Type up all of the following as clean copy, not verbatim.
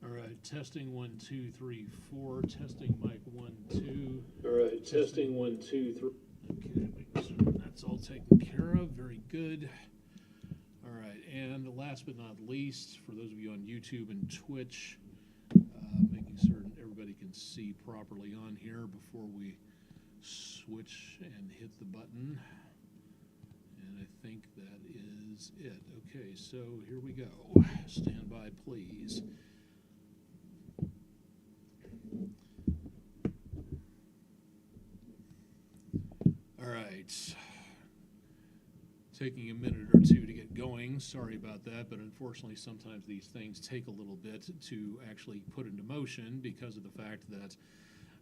All right, testing 1, 2, 3, 4. Testing mic 1, 2. All right, testing 1, 2, 3. Okay, making sure that's all taken care of. Very good. All right, and last but not least, for those of you on YouTube and Twitch, making certain everybody can see properly on here before we switch and hit the button. And I think that is it. Okay, so here we go. Stand by, please. All right. Taking a minute or two to get going. Sorry about that, but unfortunately sometimes these things take a little bit to actually put into motion because of the fact that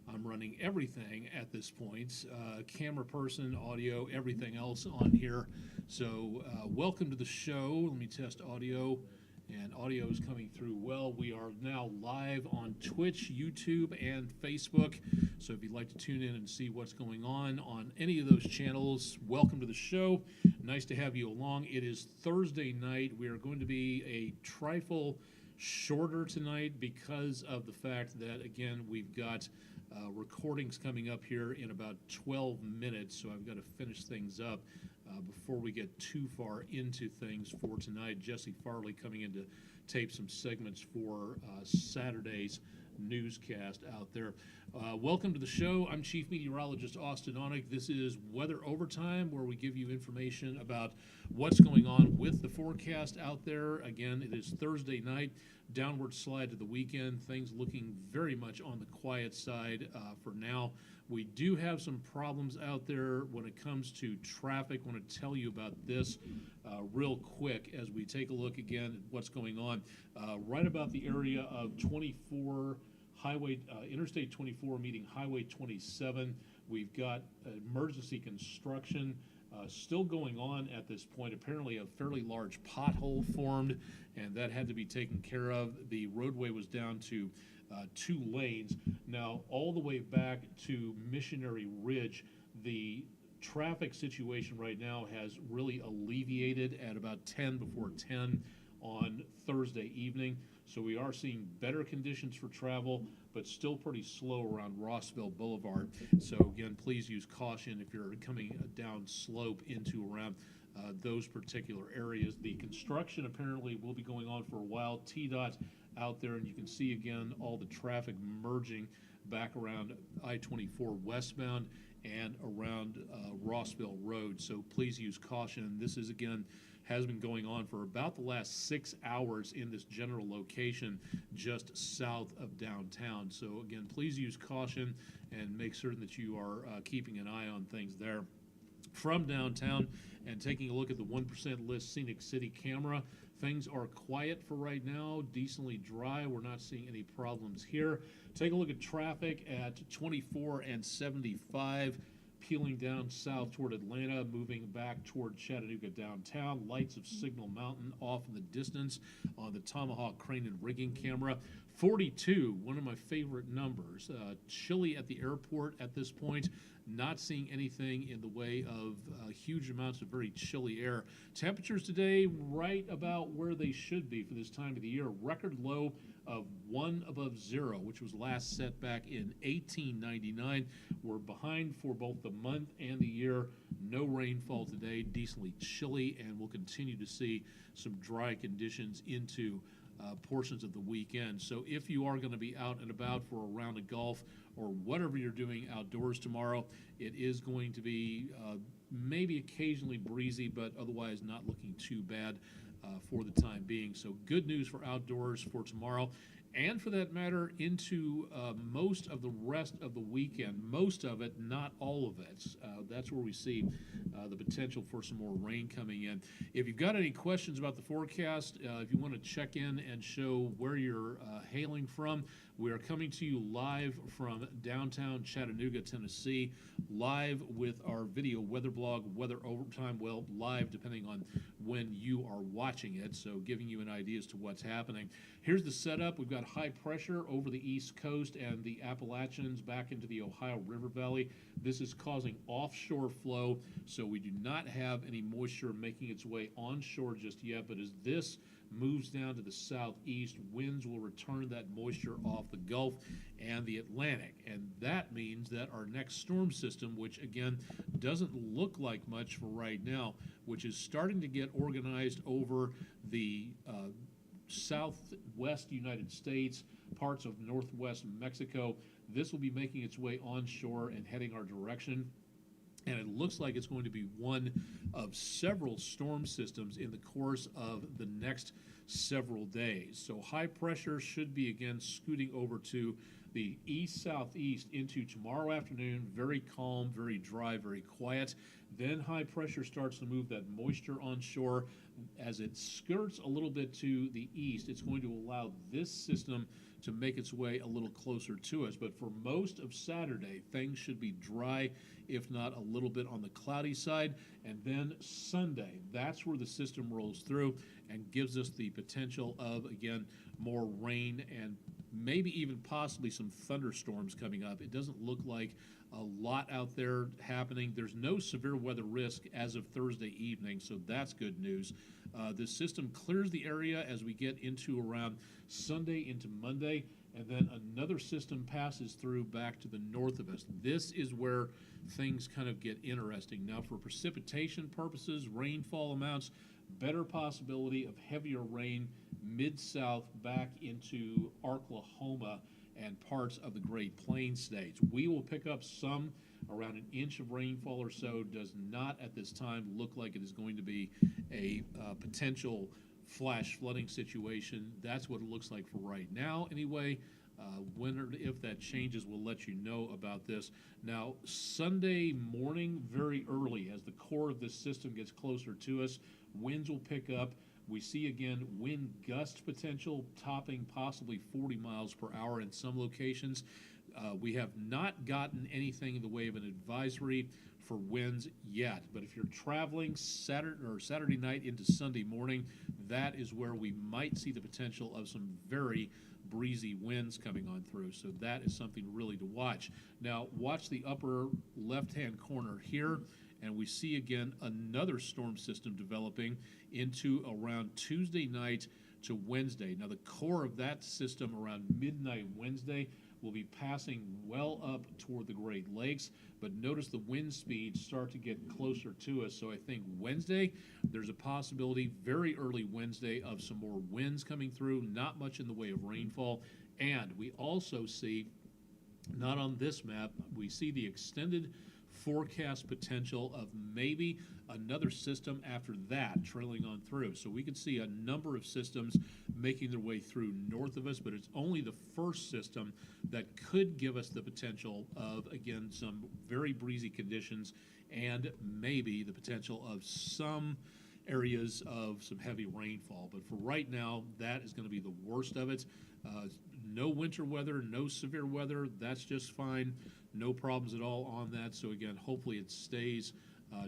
I'm running everything at this point, camera person, audio, everything else on here. So welcome to the show. Let me test audio, and audio is coming through well. We are now live on Twitch, YouTube, and Facebook. So if you'd like to tune in and see what's going on any of those channels, welcome to the show. Nice to have you along. It is Thursday night. We are going to be a trifle shorter tonight because of the fact that, again, we've got recordings coming up here in about 12 minutes, so I've got to finish things up before we get too far into things for tonight. Jesse Farley coming in to tape some segments for Saturday's newscast out there. Welcome to the show. I'm Chief Meteorologist Austen Onek. This is Weather Overtime, where we give you information about what's going on with the forecast out there. Again, it is Thursday night, downward slide to the weekend. Things looking very much on the quiet side for now. We do have some problems out there when it comes to traffic. I want to tell you about this real quick as we take a look again at what's going on. Right about the area of 24 Highway, Interstate 24 meeting Highway 27. We've got emergency construction still going on at this point. Apparently a fairly large pothole formed, and that had to be taken care of. The roadway was down to 2 lanes. Now, all the way back to Missionary Ridge, the traffic situation right now has really alleviated at about 10 before 10 on Thursday evening. So we are seeing better conditions for travel, but still pretty slow around Rossville Boulevard. So again, please use caution if you're coming down slope into around those particular areas. The construction apparently will be going on for a while. TDOT out there, and you can see again all the traffic merging back around I-24 westbound and around Rossville Road. So please use caution. This is again has been going on for about the last 6 hours in this general location just south of downtown. So again, please use caution and make certain that you are keeping an eye on things there. From downtown and taking a look at the 1% list Scenic City camera, things are quiet for right now, decently dry. We're not seeing any problems here. Take a look at traffic at 24 and 75. Peeling down south toward Atlanta, moving back toward Chattanooga downtown. Lights of Signal Mountain off in the distance on the Tomahawk crane and rigging camera. 42, one of my favorite numbers. Chilly at the airport at this point. Not seeing anything in the way of huge amounts of very chilly air. Temperatures today right about where they should be for this time of the year. Record low of 1 above 0, which was last set back in 1899. We're behind for both the month and the year. No rainfall today, decently chilly, and we'll continue to see some dry conditions into portions of the weekend. So if you are going to be out and about for a round of golf or whatever you're doing outdoors tomorrow, it is going to be maybe occasionally breezy, but otherwise not looking too bad for the time being. So good news for outdoors for tomorrow, and for that matter into most of the rest of the weekend. Most of it, not all of it. That's where we see the potential for some more rain coming in. If you've got any questions about the forecast, if you want to check in and show where you're hailing from, we are coming to you live from downtown Chattanooga, Tennessee, live with our video weather blog, Weather Overtime, well, live depending on when you are watching it, so giving you an idea as to what's happening. Here's the setup. We've got high pressure over the East Coast and the Appalachians back into the Ohio River Valley. This is causing offshore flow, so we do not have any moisture making its way onshore just yet, but as this moves down to the southeast. Winds will return that moisture off the Gulf and the Atlantic. And that means that our next storm system, which again doesn't look like much for right now, which is starting to get organized over the southwest United States, parts of northwest Mexico. This will be making its way onshore and heading our direction. And it looks like it's going to be one of several storm systems in the course of the next several days. So high pressure should be again scooting over to the east-southeast into tomorrow afternoon. Very calm, very dry, very quiet. Then high pressure starts to move that moisture onshore. As it skirts a little bit to the east, it's going to allow this system to make its way a little closer to us. But for most of Saturday, things should be dry, if not a little bit on the cloudy side. And then Sunday, that's where the system rolls through and gives us the potential of, again, more rain and maybe even possibly some thunderstorms coming up. It doesn't look like a lot out there happening. There's no severe weather risk as of Thursday evening, so that's good news. This system clears the area as we get into around Sunday into Monday, and then another system passes through back to the north of us. This is where things kind of get interesting. Now, for precipitation purposes, rainfall amounts, better possibility of heavier rain mid-south back into Oklahoma and parts of the Great Plains states. We will pick up some, around an inch of rainfall or so. Does not at this time look like it is going to be a potential flash flooding situation. That's what it looks like for right now anyway. When or if that changes, we'll let you know about this. Now, Sunday morning, very early, as the core of this system gets closer to us, winds will pick up. We see again wind gust potential topping possibly 40 miles per hour in some locations. We have not gotten anything in the way of an advisory for winds yet, but if you're traveling Saturday night into Sunday morning, that is where we might see the potential of some very breezy winds coming on through. So that is something really to watch. Now, watch the upper left-hand corner here, and we see again another storm system developing into around Tuesday night to Wednesday. Now, the core of that system around midnight Wednesday will be passing well up toward the Great Lakes, but notice the wind speeds start to get closer to us. So I think Wednesday, there's a possibility very early Wednesday of some more winds coming through, not much in the way of rainfall. And we also see, not on this map, we see the extended forecast potential of maybe another system after that trailing on through. So we could see a number of systems making their way through north of us, but it's only the first system that could give us the potential of, again, some very breezy conditions and maybe the potential of some areas of some heavy rainfall. But for right now, that is going to be the worst of it. No winter weather, no severe weather, that's just fine. No problems at all on that. So again, hopefully it stays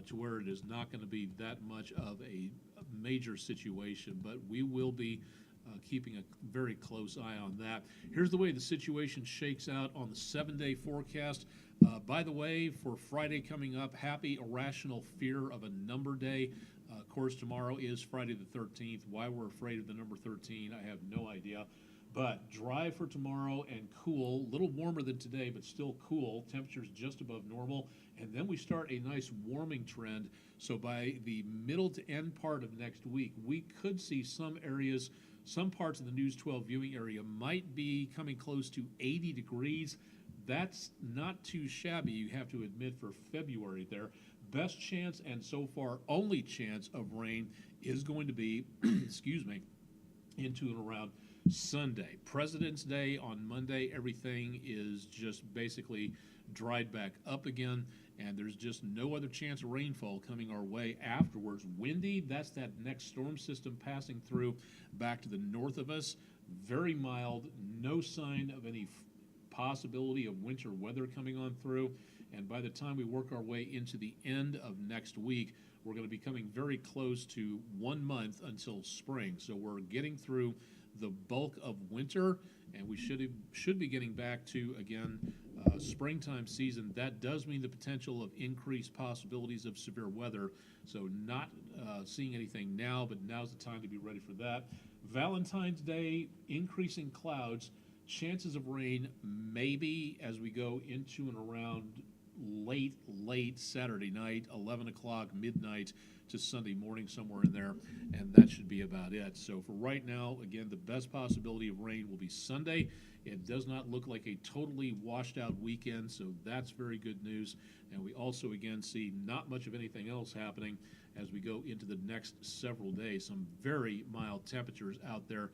to where it is not going to be that much of a major situation, but we will be keeping a very close eye on that. Here's the way the situation shakes out on the 7-day forecast. By the way, for Friday coming up, happy irrational fear of a number day. Of course, tomorrow is Friday the 13th. Why we're afraid of the number 13, I have no idea. But dry for tomorrow and cool, a little warmer than today, but still cool. Temperatures just above normal. And then we start a nice warming trend. So by the middle to end part of next week, we could see some areas, some parts of the News 12 viewing area might be coming close to 80 degrees. That's not too shabby, you have to admit, for February there. Best chance, and so far only chance of rain, is going to be, excuse me, into and around Sunday. President's Day on Monday, everything is just basically dried back up again, and there's just no other chance of rainfall coming our way afterwards. Windy, that's that next storm system passing through back to the north of us. Very mild, no sign of any possibility of winter weather coming on through. And by the time we work our way into the end of next week, we're going to be coming very close to 1 month until spring. So we're getting through the bulk of winter, and we should be getting back to, again, springtime season. That does mean the potential of increased possibilities of severe weather. So not seeing anything now, but now's the time to be ready for that. Valentine's Day, increasing clouds, chances of rain maybe as we go into and around late Saturday night, 11 o'clock, midnight to Sunday morning, somewhere in there, and that should be about it. So for right now, again, the best possibility of rain will be Sunday. It does not look like a totally washed out weekend, so that's very good news. And we also, again, see not much of anything else happening as we go into the next several days. Some very mild temperatures out there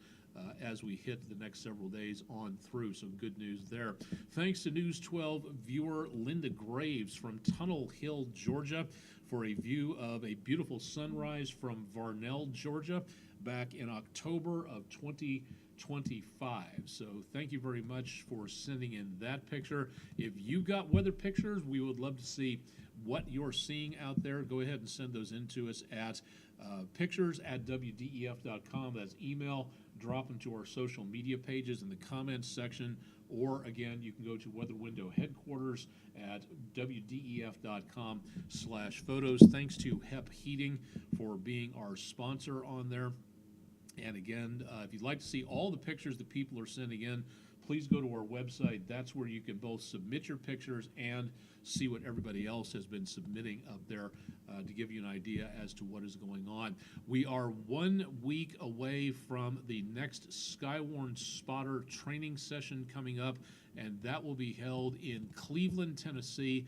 as we hit the next several days on through. So good news there. Thanks to News 12 viewer Linda Graves from Tunnel Hill, Georgia, for a view of a beautiful sunrise from Varnell, Georgia, back in October of 2025. So thank you very much for sending in that picture. If you got weather pictures, we would love to see what you're seeing out there. Go ahead and send those in to us at pictures@WDEF.com. That's email. Drop them to our social media pages in the comments section, or again, you can go to Weather Window headquarters at WDEF.com/photos. Thanks to HEP Heating for being our sponsor on there. And again, if you'd like to see all the pictures that people are sending in, please go to our website. That's where you can both submit your pictures and see what everybody else has been submitting up there to give you an idea as to what is going on. We are 1 week away from the next Skywarn Spotter training session coming up, and that will be held in Cleveland, Tennessee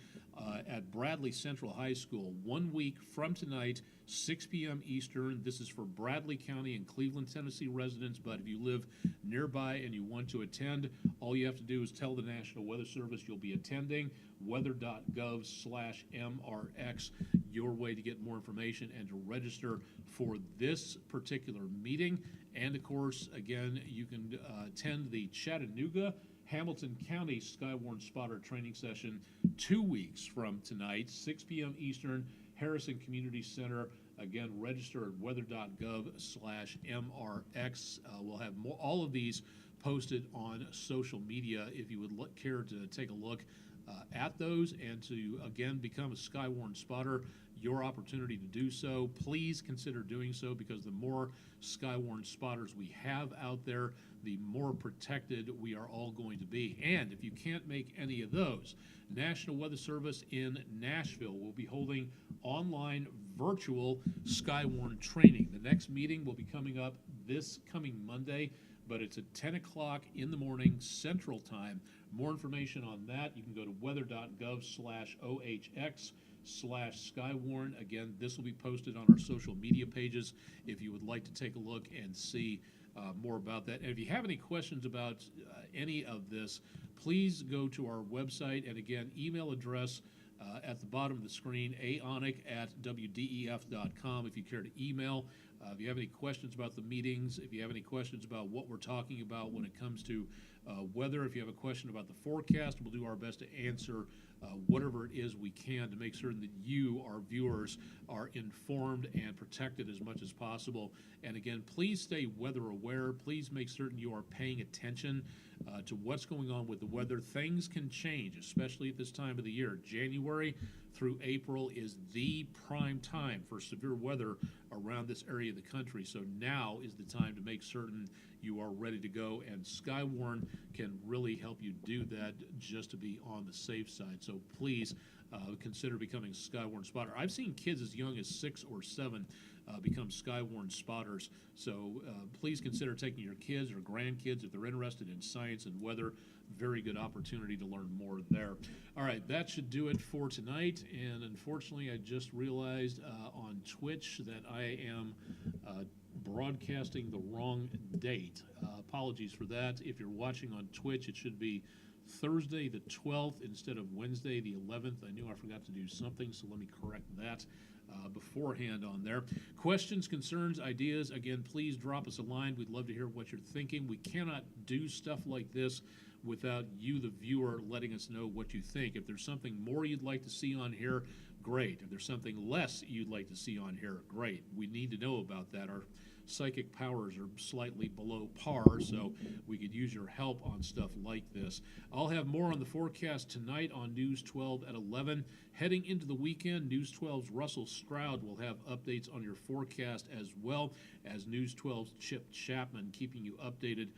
at Bradley Central High School 1 week from tonight, 6 p.m. Eastern. This is for Bradley County and Cleveland, Tennessee residents, but if you live nearby and you want to attend, all you have to do is tell the National Weather Service you'll be attending, weather.gov/MRX, your way to get more information and to register for this particular meeting. And of course, again, you can attend the Chattanooga Hamilton County Skywarn Spotter training session 2 weeks from tonight, 6 p.m. Eastern, Harrison Community Center. Again, register at weather.gov/MRX. We'll have all of these posted on social media if you would care to take a look at those and to, again, become a Skywarn spotter. Your opportunity to do so. Please consider doing so, because the more Skywarn spotters we have out there, the more protected we are all going to be. And if you can't make any of those, National Weather Service in Nashville will be holding online virtual Skywarn training. The next meeting will be coming up this coming Monday, but it's at 10 o'clock in the morning Central Time. More information on that, you can go to weather.gov/OHX/Skywarn. Again, this will be posted on our social media pages if you would like to take a look and see more about that. And if you have any questions about any of this, please go to our website. And again, email address at the bottom of the screen, aonek@WDEF.com, if you care to email. If you have any questions about the meetings, if you have any questions about what we're talking about when it comes to weather, if you have a question about the forecast, we'll do our best to answer whatever it is we can to make certain that you, our viewers, are informed and protected as much as possible. And again, please stay weather aware. Please make certain you are paying attention to what's going on with the weather. Things can change, especially at this time of the year. January through April is the prime time for severe weather around this area of the country. So now is the time to make certain you are ready to go, and Skywarn can really help you do that just to be on the safe side. So please consider becoming a Skywarn spotter. I've seen kids as young as 6 or 7 become Skywarn spotters. So please consider taking your kids or grandkids if they're interested in science and weather. Very good opportunity to learn more there. All right, that should do it for tonight. And unfortunately, I just realized on Twitch that I am broadcasting the wrong date. Apologies for that. If you're watching on Twitch, it should be Thursday the 12th instead of Wednesday the 11th. I knew I forgot to do something, so let me correct that beforehand on there. Questions, concerns, ideas, again, please drop us a line. We'd love to hear what you're thinking. We cannot do stuff like this without you, the viewer, letting us know what you think. If there's something more you'd like to see on here, great. If there's something less you'd like to see on here, great. We need to know about that. Our psychic powers are slightly below par, so we could use your help on stuff like this. I'll have more on the forecast tonight on News 12 at 11. Heading into the weekend, News 12's Russell Stroud will have updates on your forecast, as well as News 12's Chip Chapman keeping you updated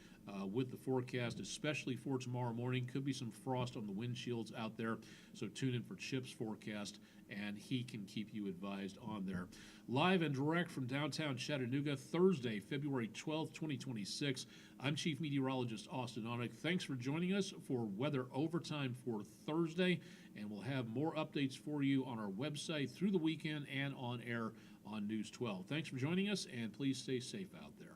with the forecast, especially for tomorrow morning. Could be some frost on the windshields out there, so tune in for Chip's forecast, and he can keep you advised on there. Live and direct from downtown Chattanooga, Thursday, February 12th, 2026. I'm Chief Meteorologist Austen Onek. Thanks for joining us for Weather Overtime for Thursday, and we'll have more updates for you on our website through the weekend and on air on News 12. Thanks for joining us, and please stay safe out there.